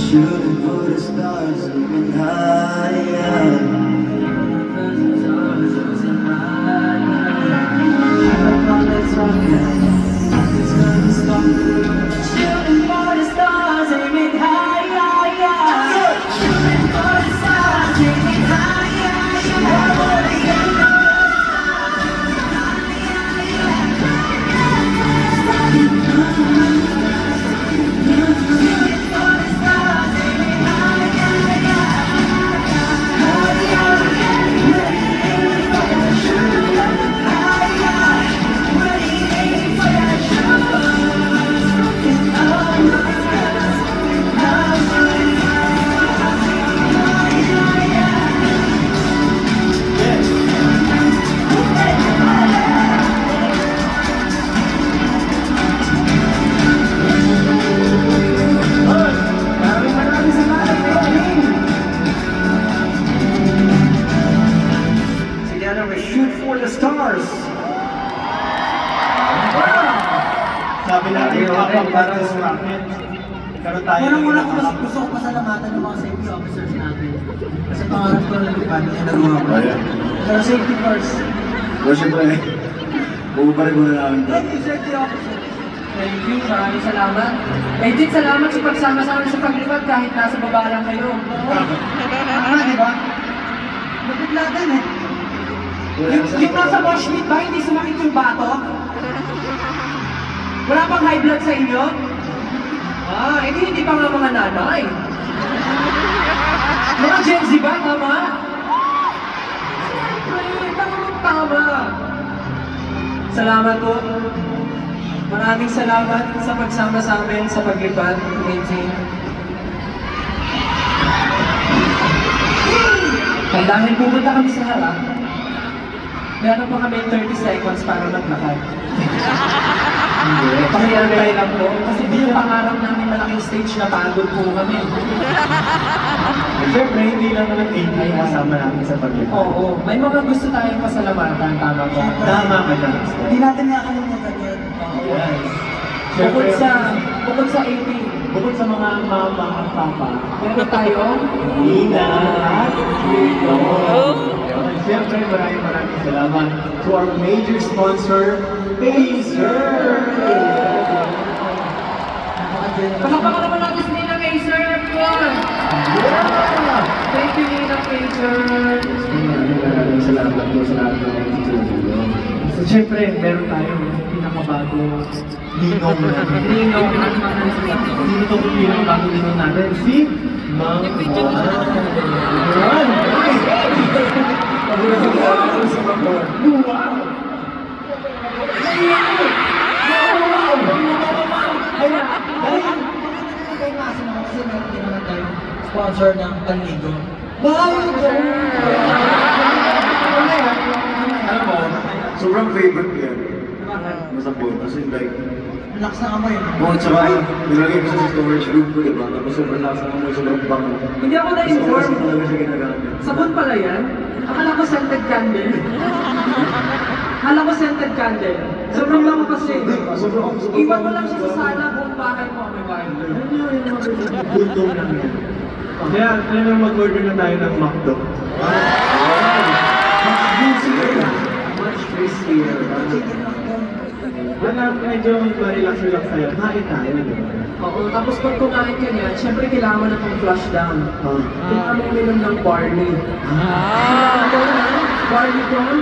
Shooting for the stars, aiming higher. I'm on the rocket, it's gonna stop. Shooting for the stars, aiming higher. Shooting for the stars, aiming higher. Shoot for the stars. Sabi natin yung kapag para sa rocket. Karoon tayo. Unang-una gusto ko pasalamatan ng mga safety officers natin. Kasi pangarap ko na lumipad yung nagawa ko. Pero safety first. So, siyempre, bububarin muna namin ito. Thank you, safety officer. Thank you, maraming salamat. Eh, din salamat sa pagsama sa amin sa paglipad kahit nasa baba lang kayo. Tama, di ba? Nabigladan eh. Yung nasa mosh pit ba, hindi sumakit yung bato? Wala pang high blood sa inyo? Ah, hindi pa nga mga nanay. Mga Gen Z ba, tama? Tama. Salamat po. Maraming salamat sa pagsama sa amin sa paglipad. Amazing. Dahil pupunta kami sa harap, meron pa kami 30 seconds para maglakad. Pakiantay lang po, kasi yung pangarap namin malaking stage na pagod po kami. Siyempre, hindi lang naman ay kasama namin sa paglipad. Oo, may mga gusto tayong pasalamatan, tama po. Tama ka dyan. Hindi natin nakakalimutan yan. Yes. Bukod sa 18, Bukod sa mga mama at papa, meron tayong Nina at Tito. Ayun, siyempre maraming salamat to our major sponsor, Pacer! Palakpakan naman natin si Nina Mazer, everyone! Yeah! Thank you, Nina Mazer! Maraming salamat po sa lahat ng mga tutulong. So, syempre, meron tayong pinakabago Ninong natin. ninong at mga Sino itong pinakabago ninong natin? Si Mang Juan. Wow! Kaya kasi naman kasi meron din naman tayong sponsor ng Panligo. Alam mo, sobrang favorite ko yan. Masapon. Kasi like, Ang lakas ng amoy. no? oh, tsaka nilagay ko sa storage room ko, diba? Tapos sobrang lakas ng amoy, sobrang bango. Hindi ako Tapos na-inform. kasi talaga siya ginagamit. Sabon pala yan? Akala ko scented candle. Akala ko scented candle. Sobrang bango kasi. Sobrang Iwan mo lang siya sa sala kung bahay mo, may bahay mo. Gutom lang yan. Kaya, alam mo, mag-order na tayo ng McDo. Much juicier. Much crispier. Chicken McDo. Wala, medyo ma-relax-relax tayo. Kain tayo, di ba? Oo, tapos pag kumain ka niya, syempre kailangan mo na pang flush down. Kailangan mo uminom ng barley. Kailangan mo na, barley doon.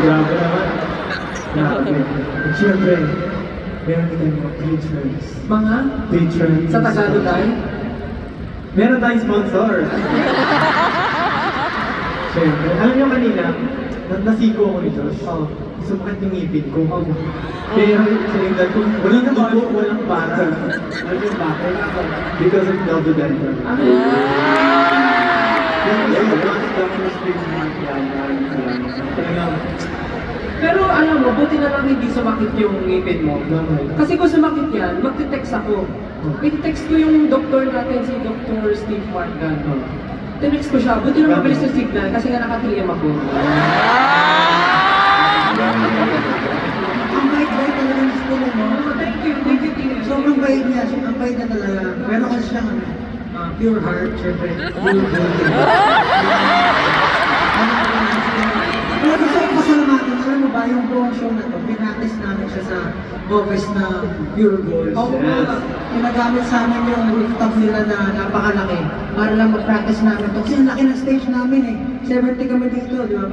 Grabe naman. Grabe. At syempre, meron din tayong mga patrons. Mga, Patrons. sa Tagalog ay, Meron tayong sponsor. Siyempre, alam niyo kanina, nasiko ako ni Josh. Sumakit yung ngipin ko. Pero sa Linda ko, walang dugo, walang para. Alam niyo bakit? Because of double dental. Yung doctor's treatment yan. Talagang, pero alam mo, buti na lang hindi sumakit yung ngipin mo. Kasi kung sumakit yan, magte-text ako. I-text ko yung doktor natin, si Dr. Steve Morgan. Tinext ko siya, buti na mabilis yung signal kasi nga naka-3M ako. Ang bait-bait talaga ng school, no? Thank you, Tia. Sobrang bait niya. Ang bait niya talaga. Pero kasi siyang pure heart, syempre. Pure heart. Pero gusto ko pasalamatan, alam mo ba, yung buong show na to, pinaktis namin siya sa office na Pure Gold. Oo nga. Ginagamit sa amin yung rooftop nila na napakalaki para lang mag-practice namin to. Kasi ang laki ng stage namin eh. 70 kami dito, di ba?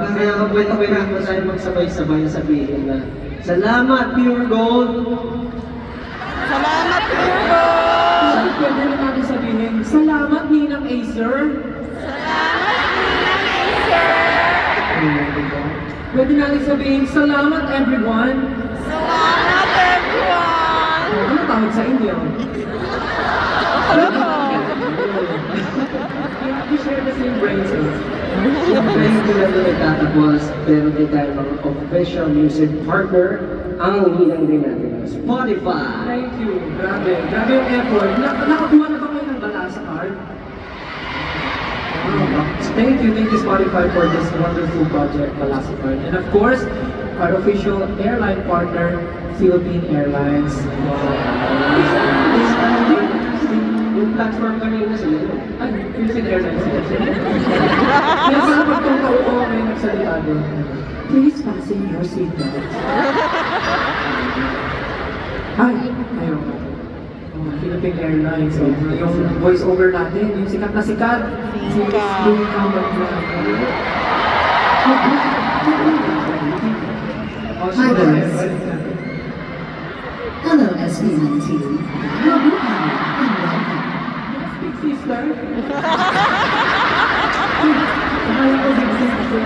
Kaya kapwenta-kwenta po tayo magsabay-sabay na sabihin na salamat Pure Gold! Sabi pwede na natin sabihin, salamat Ninang Acer. Pwede natin sabihin, salamat everyone. Ano tawag sa inyo? We share the same brain cells. Siyempre hindi na ito nagtatapos, pero din tayo mga official music partner ang hinang din natin ng Spotify. Thank you. Grabe. Grabe yung effort. Nakakuha na ba kayo ng bala sa card? Thank you Spotify for this wonderful project, Balasa Card. And of course, our official airline partner, Philippine Airlines. Yung platform kanina sila. Ay, Philippine Airlines. Kaya pala pagtungkaw ko, may nagsalita doon. Please fasten your seatbelt. Ay, ayun. Philippine Airlines. So, yung voice over natin, yung sikat na sikat. Si Louis Cameron. Hi guys. Hello SB19. Mabuhay and welcome. Big sister. Akala ko big sister.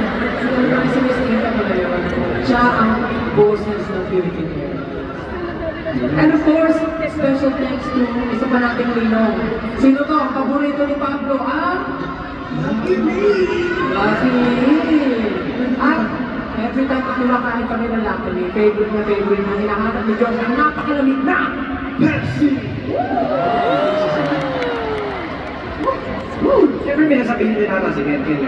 Sinisita ko na yun. Siya ang boses ng Philippine Airlines. And of course, special thanks to isa pa nating Ninong. Sino to? Ang paborito ni Pablo, Lucky Me! At every time na kumakain kami ng Lucky Me, favorite na hinahanap ni Diyos ang napakalamig na Pepsi! Siyempre may nasabihin din natin si Kenken.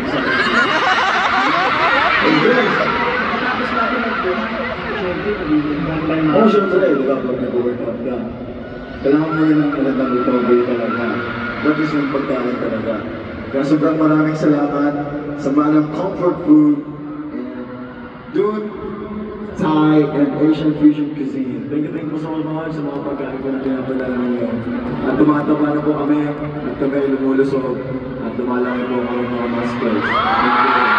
Tapos natin mag-book. Siyempre, Siyempre, di ba, pag nag-workout ka, kailangan mo rin ng magandang recovery talaga. That is yung pagkain talaga. Kaya sobrang maraming salamat sa mga comfort food and Dude, Thai and Asian fusion cuisine. Thank you so much sa mga pagkain ko na pinapadala ninyo. At tumataba na po kami, at kami ay lumulusog, at lumalaki po ang mga muscles. Thank you.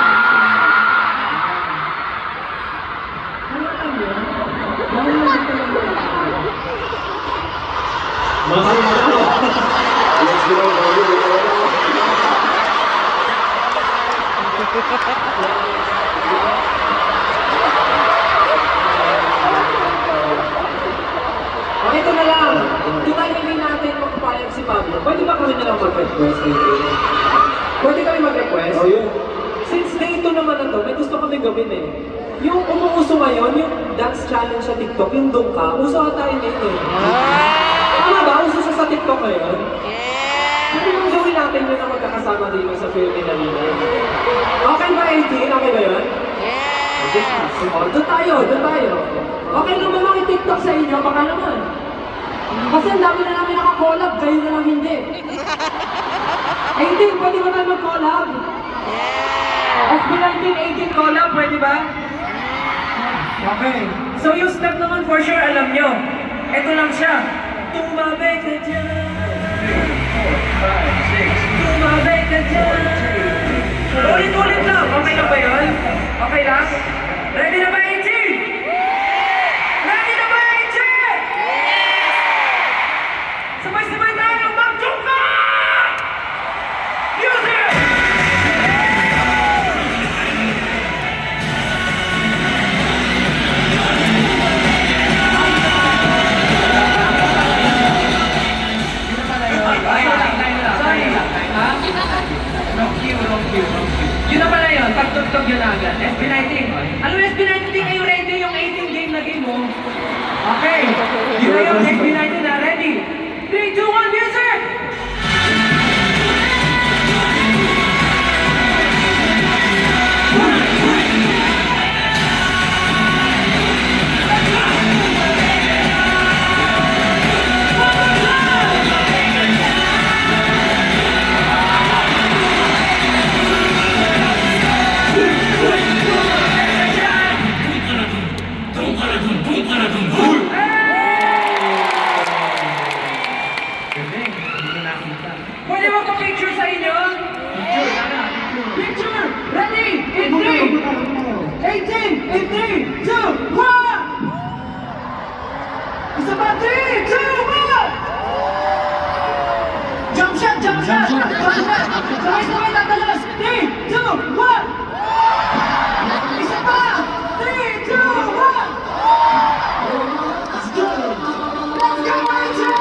Let's go, Okay, ito na lang. Di ba hindi natin magpapayag si Pablo? Pwede ba kami na lang mag-request? Pwede kami mag-request? Oh, yeah. Since day 2 naman na to, may gusto kami gawin eh. Yung umuuso ngayon, yung dance challenge sa TikTok, yung Dungka, uso ka tayo ngayon eh. Tama ba? Uso siya sa TikTok ngayon? Ano yung gawin natin yun na magkakasama dito sa Philippine Arena? Okay ba, 18? Okay ba yun? Oh, doon tayo. Okay naman maki-TikTok sa inyo, baka naman. Kasi ang dami na namin nakakollab, kayo na lang hindi. 18, pwede ba tayo mag-collab? SB19, 18 collab, pwede ba? Okay. So yung step naman for sure, alam nyo. Ito lang siya. Tumabay ka dyan. 3, 4, 5, 6. Tumabay ka dyan. Ulit-ulit lang. Okay na ba yun? Okay lang? Ready na ba, 18? Ready na ba, 18? Sabay-sabay tayo mag-jumpa! Music! Yun na pala yun, pagtugtog yun agad. SB19. Ano yung SB19? Are you ready? Yung 18 game na game mo. Okay. Yun na yun, SB19 na. Ready? 3, 2, 1, music! Pwede mo pa picture sa inyo? Picture! Ready? In 3! 18! In 3, 2, 1! Isa pa! 3, 2, 1! Jump shot! Jump shot! Sabay-sabay tatalas! 3, 2, 1! Isa pa! 3, 2, 1! Let's go! Let's go, Rachel!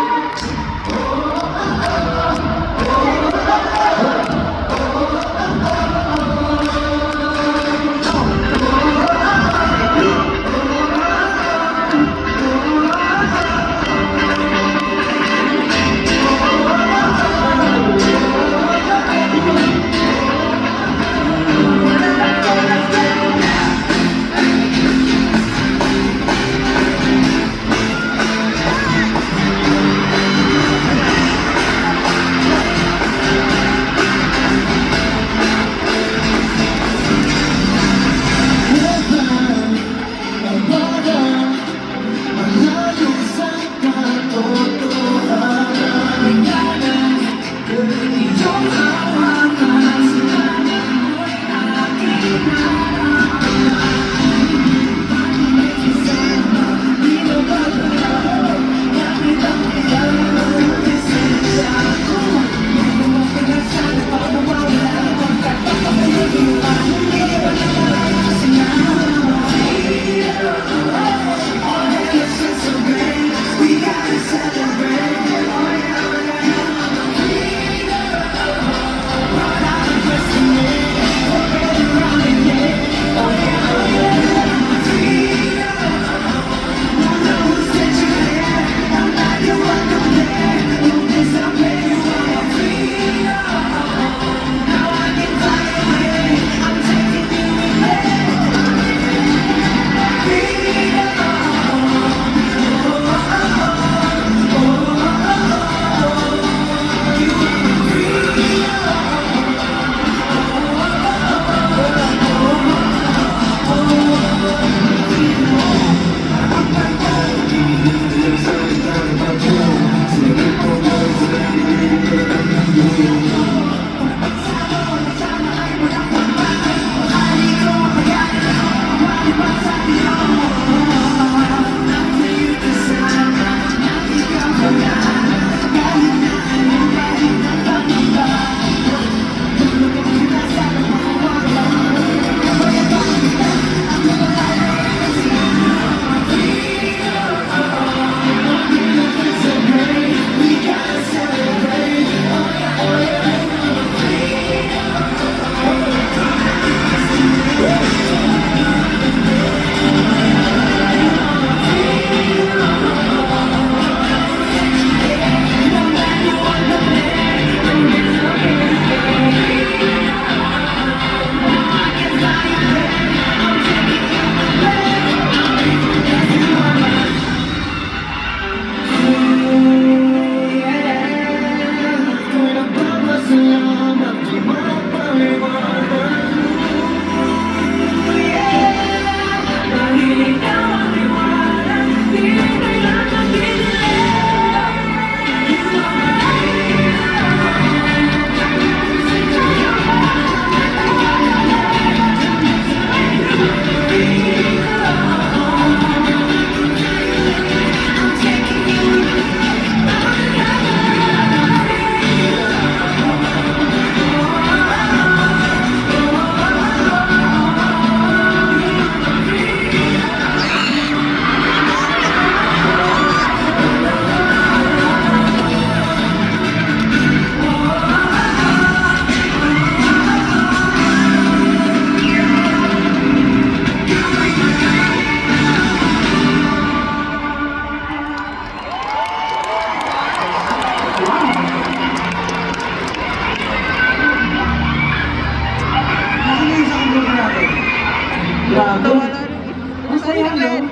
Masaya, no?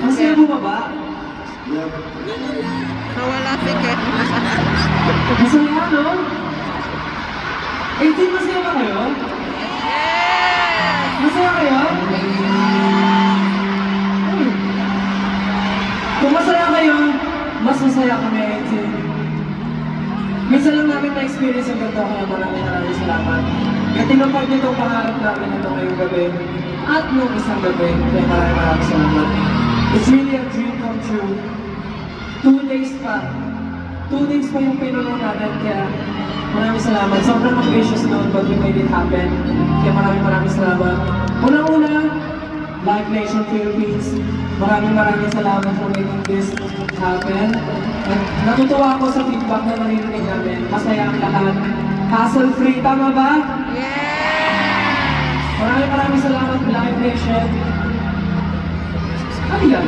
Masaya bumaba? Nawala si Ken. Masaya, no? 18, masaya ba kayo? Masaya kayo? Kung masaya kayo, mas masaya kami, 18. Minsan lang namin na-experience yung ganito, kaya maraming salamat. Kaya tinupad niyo itong pangarap namin ito ngayong gabi at nung isang gabi, kaya maraming salamat. It's really a dream come true. 2 days pa. 2 days pa yung pinuno natin, kaya maraming salamat. Sobrang ambitious noon, but we made it happen. Kaya maraming salamat. Unang-una, Live Nation Philippines, maraming salamat for making this happen. At natutuwa ako sa feedback na naririnig namin. Masaya ang lahat. Hassle-free, tama ba? Maraming salamat, Live Nation. Ano yan?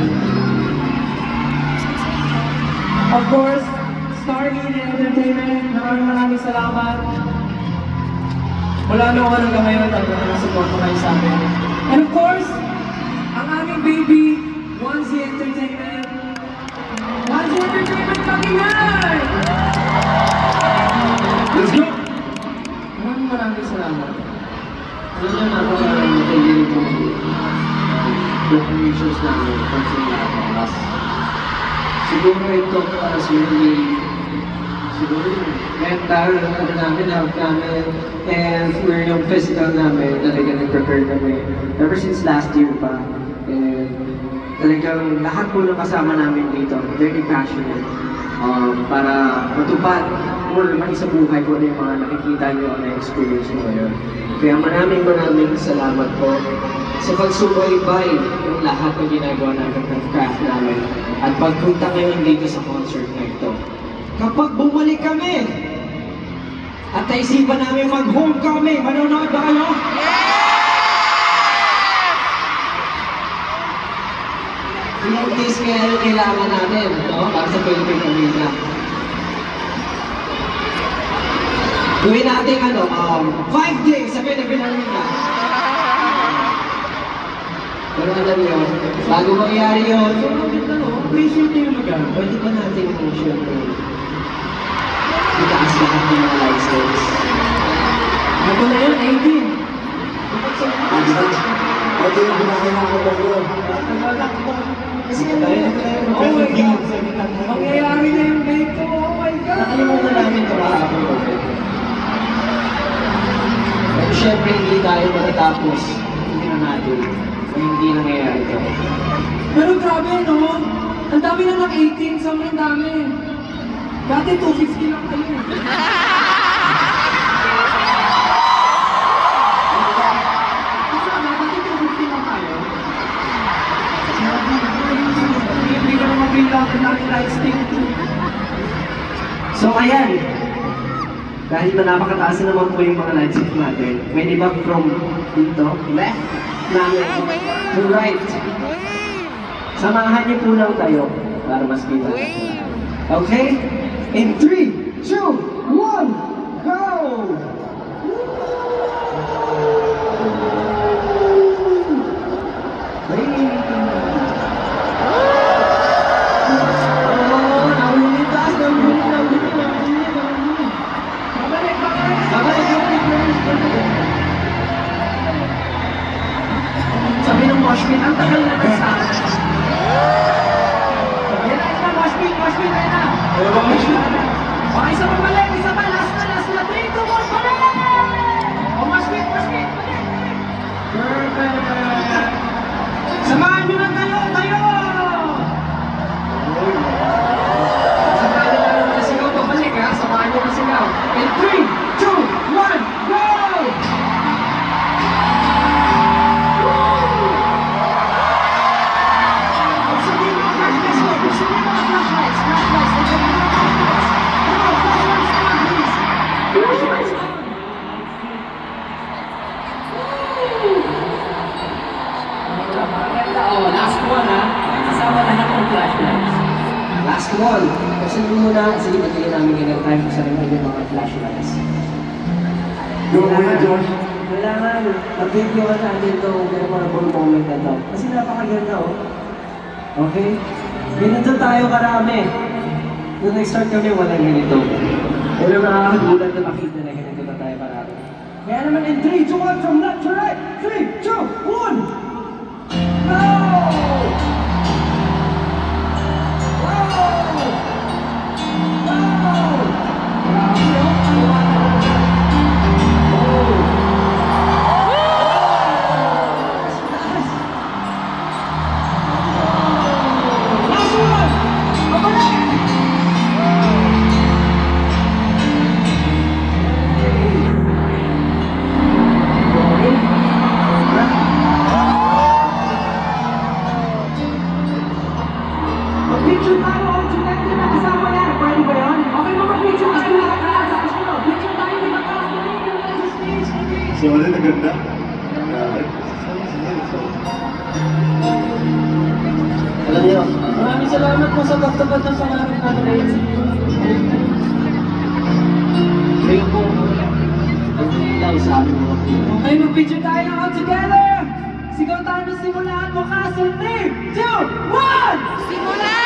Of course, Star Media Entertainment, maraming salamat. Wala na ako hanggang ngayon, talaga na-support ko kayo sa amin. And of course, ang aming baby, 1Z Entertainment. 1Z Entertainment, pakinggan! Let's go! Maraming salamat. Alam niyo, napaka-matindi itong recognitions namin from sa lahat. Siguro ito para sa siguro yung mental, namin, health namin, and for yung physical namin, talaga nag-prepare kami. Ever since last year pa. And talagang lahat po ng kasama namin dito, very passionate. Para matupad or maisabuhay ko na yung mga nakikita nyo na experience mo ngayon. Kaya maraming salamat po sa pagsubaybay ng lahat ng ginagawa namin ng craft namin at pagpunta ngayon dito sa concert na ito. Kapag bumalik kami at naisipan namin mag-homecoming, manonood ba kayo? Ilang days kaya yung kailangan natin, no? Para sa Philippine Arena. Gawin natin 5 days sa Philippine Arena. Pero alam nyo, bago mangyari yun, appreciate nyo yung lugar. Pwede ba natin yung syempre itaas lahat ng mga license? Ano na yun, 18? Ito yung pinakailangan ko ko. Kasi mangyayari na yung date ko, oh my God! Nakalimutan namin ito kahapon. Pero syempre hindi tayo matatapos. Hindi na natin. Kung hindi nangyayari ito. Pero grabe, no? Ang dami na ng 18, sobrang dami. Dati 250 lang kayo. Dati 250 lang tayo. Hindi ka naman bilang ng light stick. So ayan. Dahil na napakataas na naman po yung mga light stick natin. Pwede ba from dito, left, namin to right. Samahan niyo po lang tayo para mas kita. Okay? In 3, 2, 1, go! Sabi ng moshpit, ang tagal na nasa. Yan na, moshpit, ayun na. Okay, isa pa balik, last na. 3, 2, 1, balik! O, moshpit, balik! Perfect! Samahan nyo lang tayo! Samahan nyo lang na sigaw pabalik, ha? Samahan nyo na sigaw. In 3, 2, 1, go! Last one, ha? Kasama lahat ng flashlights. Last one. Kasi muna, sige, bigyan namin ganyan time sa rin yung mga flashlights. Go away, Josh. kailangan mag-videoan natin itong memorable moment na to. Kasi napakaganda, oh. Okay? Ganito tayo karami. Nung nag-start kami, walang ganito. Pero nakakagulat na makita na ganito na tayo karami. Kaya naman in 3, 2, 1, from left to right! 3, 2, 1! Go! Picture tayo all together na kasama yan. Pwede ba yun? Okay ba mag-picture tayo lahat na sa kasino? Picture tayo with the cast of the stage. So, ano na ganda? Alam niyo, maraming salamat po sa pagtupad ng pangarap natin ngayon. Kayo po, lang sa amin mga po. Okay, mag-picture tayo all together. Sigaw tayo na simulaan mo kasi 3, 2, 1! Simulan!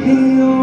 iyong